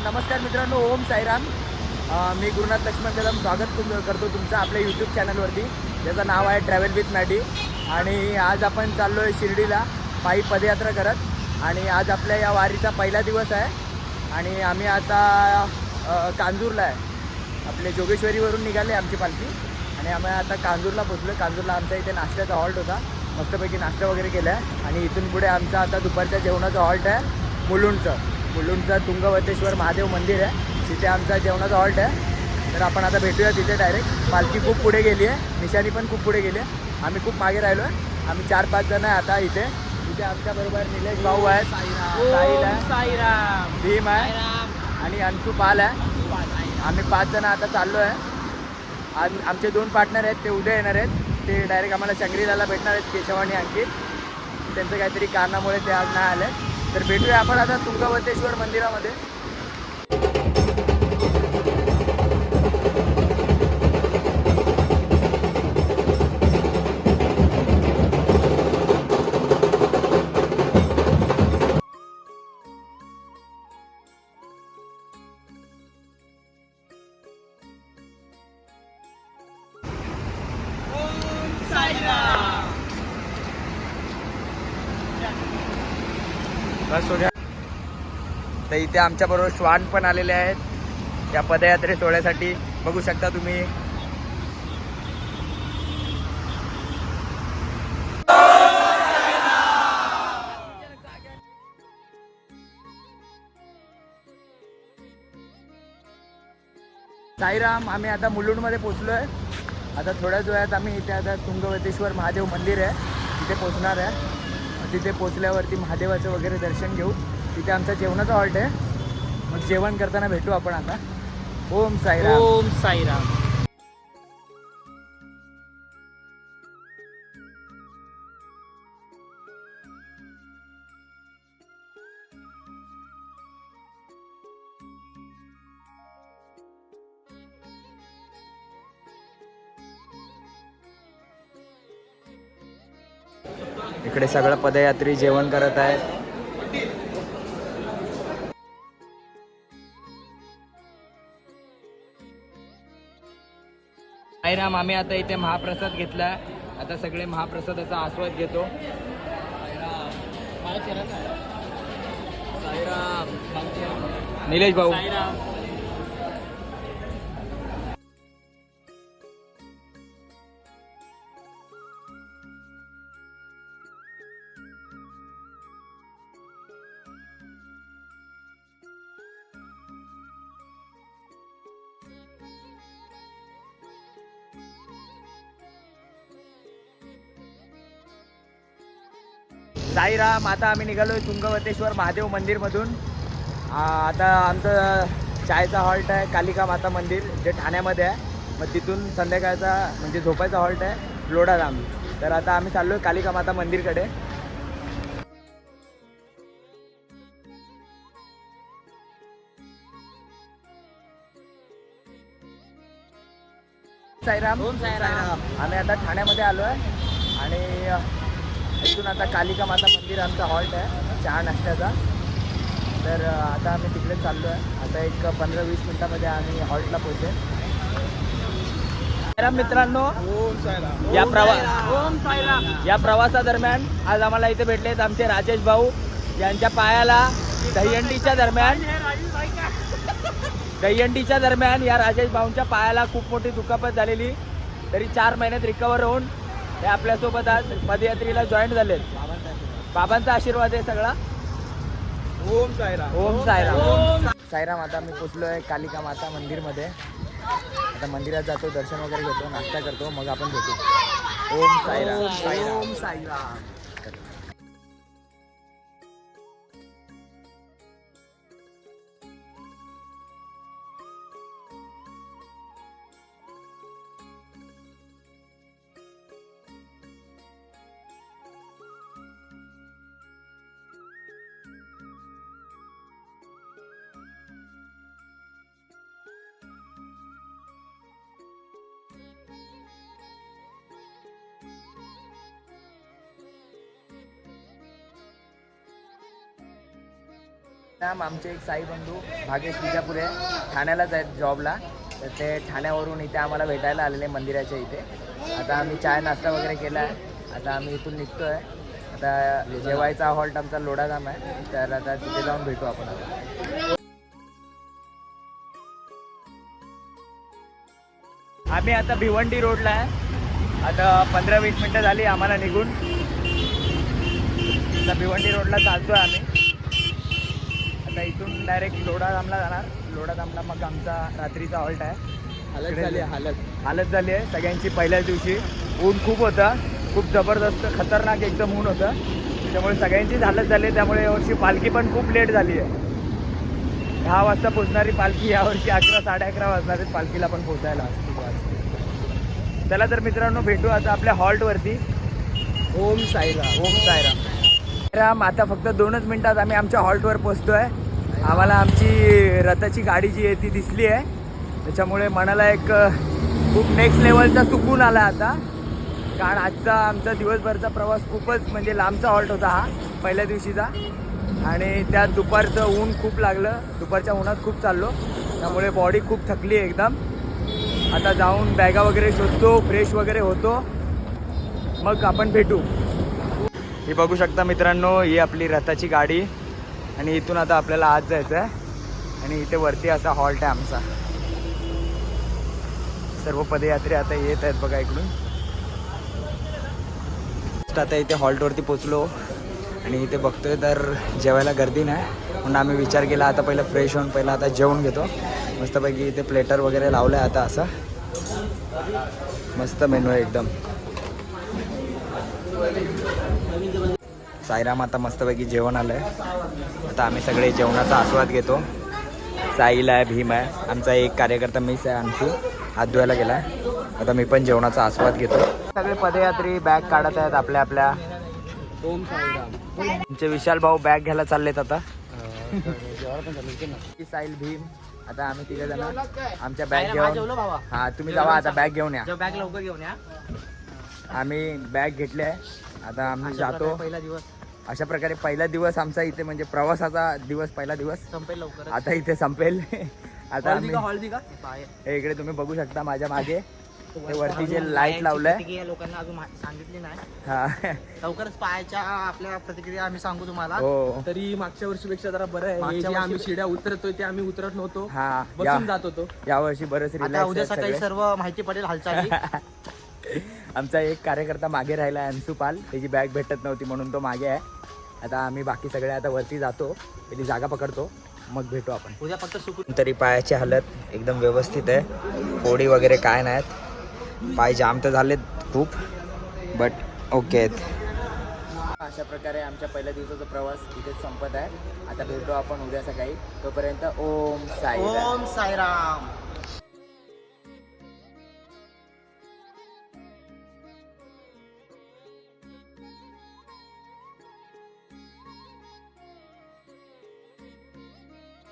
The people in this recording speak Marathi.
नमस्कार मित्रांनो, ओम साईराम. मी गुरुनाथ लक्ष्मण कदम स्वागत करतो तुमचं आपल्या यूट्यूब चॅनलवरती, ज्याचं नाव आहे ट्रॅव्हल विथ मॅडी. आणि आज आपण चाललो आहे शिर्डीला पायी पदयात्रा करत. आणि आज आपल्या या वारीचा पहिला दिवस आहे आणि आम्ही आता कांजूरला आहे. आपले जोगेश्वरीवरून निघाले आमची पालखी आणि आम्ही आता कांजूरला पोचलो. कांजूरला आमच्या इथे नाश्त्याचा हॉल्ट होता, मस्तपैकी नाश्ता वगैरे केला आहे. आणि इथून पुढे आमचा आता दुपारच्या जेवणाचा हॉल्ट आहे मुलुंडचं तुंगवतेश्वर महादेव मंदिर आहे, तिथे आमचा जेवणाचा हॉल्ट आहे. तर आपण आता भेटूया तिथे डायरेक्ट. पालखी खूप पुढे गेली आहे, निशाणी पण खूप पुढे गेली आहे, आम्ही खूप मागे राहिलो आहे. आम्ही 4-5 जण आहे आता इथे. इथे आमच्याबरोबर निलेश भाऊ आहे, साहिल आहे, भीम आहे आणि अंशू पाल आहे. आम्ही 5 जण आता चाललो आहे. आज आमचे 2 पार्टनर आहेत, ते उद्या येणार आहेत. ते डायरेक्ट आम्हाला शंगरीलाला भेटणार आहेत, केशव आणि अंकित. त्यांचं काहीतरी कारणामुळे ते आज नाही आले. तर भेटूया आपण आता तुंगवतेश्वर मंदिरामध्ये. बस हो गया. तर इथे आमच्याबरोबर श्वान पण आलेले आहेत या पदयात्रे सोहळ्यासाठी, बघू शकता तुम्ही. साईराम, आम्ही आता मुलुंडमध्ये पोचलो आहे. आता थोड्याच वेळात आम्ही इथे आता तुंगवतेश्वर महादेव मंदिर आहे तिथे पोचणार आहे. तिथे पोचल्यावरती महादेवाचं वगैरे दर्शन घेऊ. तिथे आमचा जेवणाचा हॉल्ट आहे, मग जेवण करताना भेटू आपण आता. ओम साईराम. ओम साईराम. इकडे सगळं पदयात्री जेवण करत आहे. साईराम, आम्ही आता इथे महाप्रसाद घेतला. आता सगळे महाप्रसादाचा आस्वाद घेतो. निलेश भाऊ. साईराम, आता आम्ही निघालोय तुंगवतेश्वर महादेव मंदिरमधून. आता आमचं चायचा हॉल्ट आहे कालिका माता मंदिर, जे ठाण्यामध्ये आहे. मग तिथून संध्याकाळचा म्हणजे झोपायचा हॉल्ट आहे लोढाधाम. तर आता आम्ही चाललोय कालिका माता मंदिरकडे. साईराम. ओम साईराम. आम्ही आता ठाण्यामध्ये आलो आहे आणि इथून आता कालिका माता मंदिर आमचा हॉल्ट आहे चहा नाश्त्याचा. तर आता आम्ही तिकडे चाललो आहे. आता एक 15-20 मिनिटामध्ये आम्ही हॉल्टला पोहोचेल. साईराम मित्रांनो, या प्रवासादरम्यान आज आम्हाला इथे भेटले आहेत आमचे राजेश भाऊ. यांच्या पायाला दहीहंडीच्या दरम्यान या राजेश भाऊंच्या पायाला खूप मोठी दुखापत झालेली, तरी 4 महिन्यात रिकवर होऊन हे आपल्यासोबत आज पदयात्रेला जॉईन झालेत. बाबांचा आशीर्वाद आहे सगळा. ओम साईराम. ओम साईराम. साईराम, आता मी पोचलो आहे कालिका माता मंदिरमध्ये. आता मंदिरात जातो, दर्शन वगैरे घेतो, नाश्ता करतो, मग आपण भेटू. ओम साईराम. ओम साईराम. मॅम आमचे एक साई बंधू भाग्येश विजापुरे ठाण्यालाच आहेत जॉबला, तर ते ठाण्यावरून इथे आम्हाला भेटायला आलेले मंदिराच्या इथे. आता आम्ही चाय नाश्ता वगैरे केला आहे. आता आम्ही इथून निघतो आहे. आता जेवायचा हॉल्ट आमचा लोडाधाम आहे, तर आता तिथे जाऊन भेटू आपण. आम्ही आता भिवंडी रोडला आहे. आता 15-20 मिनटं झाली आम्हाला निघून. आता भिवंडी रोडला चालतो आहे आम्ही. आता इथून डायरेक्ट लोडाधामला जाणार. लोडाधामला मग आमचा रात्रीचा हॉल्ट आहे. हालत झाली आहे सगळ्यांची. पहिल्याच दिवशी ऊन खूप होता, खूप जबरदस्त खतरनाक एकदम ऊन होतं, त्यामुळे सगळ्यांचीच हालत झाली आहे. त्यामुळे यावर्षी पालखी पण खूप लेट झाली आहे. 10 वाजता पोचणारी पालखी यावर्षी 11-11:30 वाजणार आहेत पालखीला पण पोचायला. चला तर मित्रांनो, भेटू आता आपल्या हॉल्टवरती. ओम साईराम. आता फक्त 2च मिनिटात आम्ही आमच्या हॉल्टवर पोचतो आहे. आम्हाला आमची रथाची गाडी जी आहे ती दिसली आहे, त्याच्यामुळे मनाला एक खूप नेक्स्ट लेवलचा सुकून आला आता. कारण आजचा आमचा दिवसभरचा प्रवास खूपच म्हणजे लांबचा हॉल्ट होता हा, पहिल्या दिवशीचा. आणि त्यात दुपारचं ऊन खूप लागलं, दुपारच्या उन्हात खूप चाललो, त्यामुळे बॉडी खूप थकली आहे एकदम. आता जाऊन बॅगा वगैरे शोधतो, फ्रेश वगैरे होतो, मग आपण भेटू. ही बघू शकता मित्रांनो, ही आपली रथाची गाडी. आणि इथून आता आपल्याला आज जायचं आहे. आणि इथे वरती असा हॉल्ट आहे आमचा. सर्व पदयात्री आता येत आहेत बघा इकडून. आता इथे हॉल्टवरती पोचलो आणि इथे बघतोय तर जेवायला गर्दी नाही, म्हणून आम्ही विचार केला आता पहिलं फ्रेश होऊन पहिलं आता जेवून घेतो. मस्तपैकी इथे प्लेटर वगैरे लावलं आहे. आता असं मस्त मेनू आहे एकदम. साईराम आता मस्तपैकी जेवण आलं आहे. आता आम्ही सगळे जेवणाचा आस्वाद घेतो. साईल आहे, भीम आहे, आमचा एक कार्यकर्ता मिस आहे अंशू, हात धुवायला गेला आहे. आता मी पण जेवणाचा आस्वाद घेतो. सगळे पदयात्री बॅग काढत आहेत आपल्या आपल्या. ओम साईराम. आमचे विशाल भाऊ बॅग घ्यायला चाललेत आता. साईल, भीम, आता आम्ही 3 जण आमच्या बॅग घेऊन. हा तुम्ही जावा आता, बॅग घेऊन या. बॅग लवकर घेऊन या. आम्ही बॅग घेतली आहे. आता आम्ही जातो. पहिला दिवस अशा प्रकारे पहिला दिवस आमचा इथे म्हणजे प्रवासाचा दिवस, पहिला दिवस संपेल लवकर. आता इथे संपेल. आता आम्ही हॉल्दी का हे इकडे तुम्ही बघू शकता माझ्या मागे ते वरती जे लाईट लावलंय. लोकांना अजून सांगितली नाही. हा लवकरच पाहायच्या आपल्या प्रतिक्रिया आम्ही सांगू तुम्हाला. हो, तरी मागच्या वर्षीपेक्षा जरा बरं आहे. मागच्या जे आम्ही वर्षी- शिड्या उतरतोय ते आम्ही उतरत नव्हतो, हा बसून जात होतो. यावर्षी बरंच आता रिलॅक्स उद्या आहे सकाळी सगळे. सर्व माहिती पडेल हालचाली. आमचा एक कार्यकर्ता मागे राहिला, अंशू पाल, त्याची बॅग भेटत नव्हती म्हणून तो मागे आहे. आता आम्ही बाकी सगळे आता वरती जातो, पहिली जागा पकडतो, मग भेटू आपण. उद्या फक्त सुकून. तरी पायाची हालत एकदम व्यवस्थित आहे, फोडी वगैरे काय नाहीत. पाय जाम तर झालेत खूप, बट ओके आहेत. अशा प्रकारे आमच्या पहिल्या दिवसाचा प्रवास इथेच संपत आहे. आता भेटू आपण उद्या सकाळी. तोपर्यंत ओम साईराम. ओम साईराम.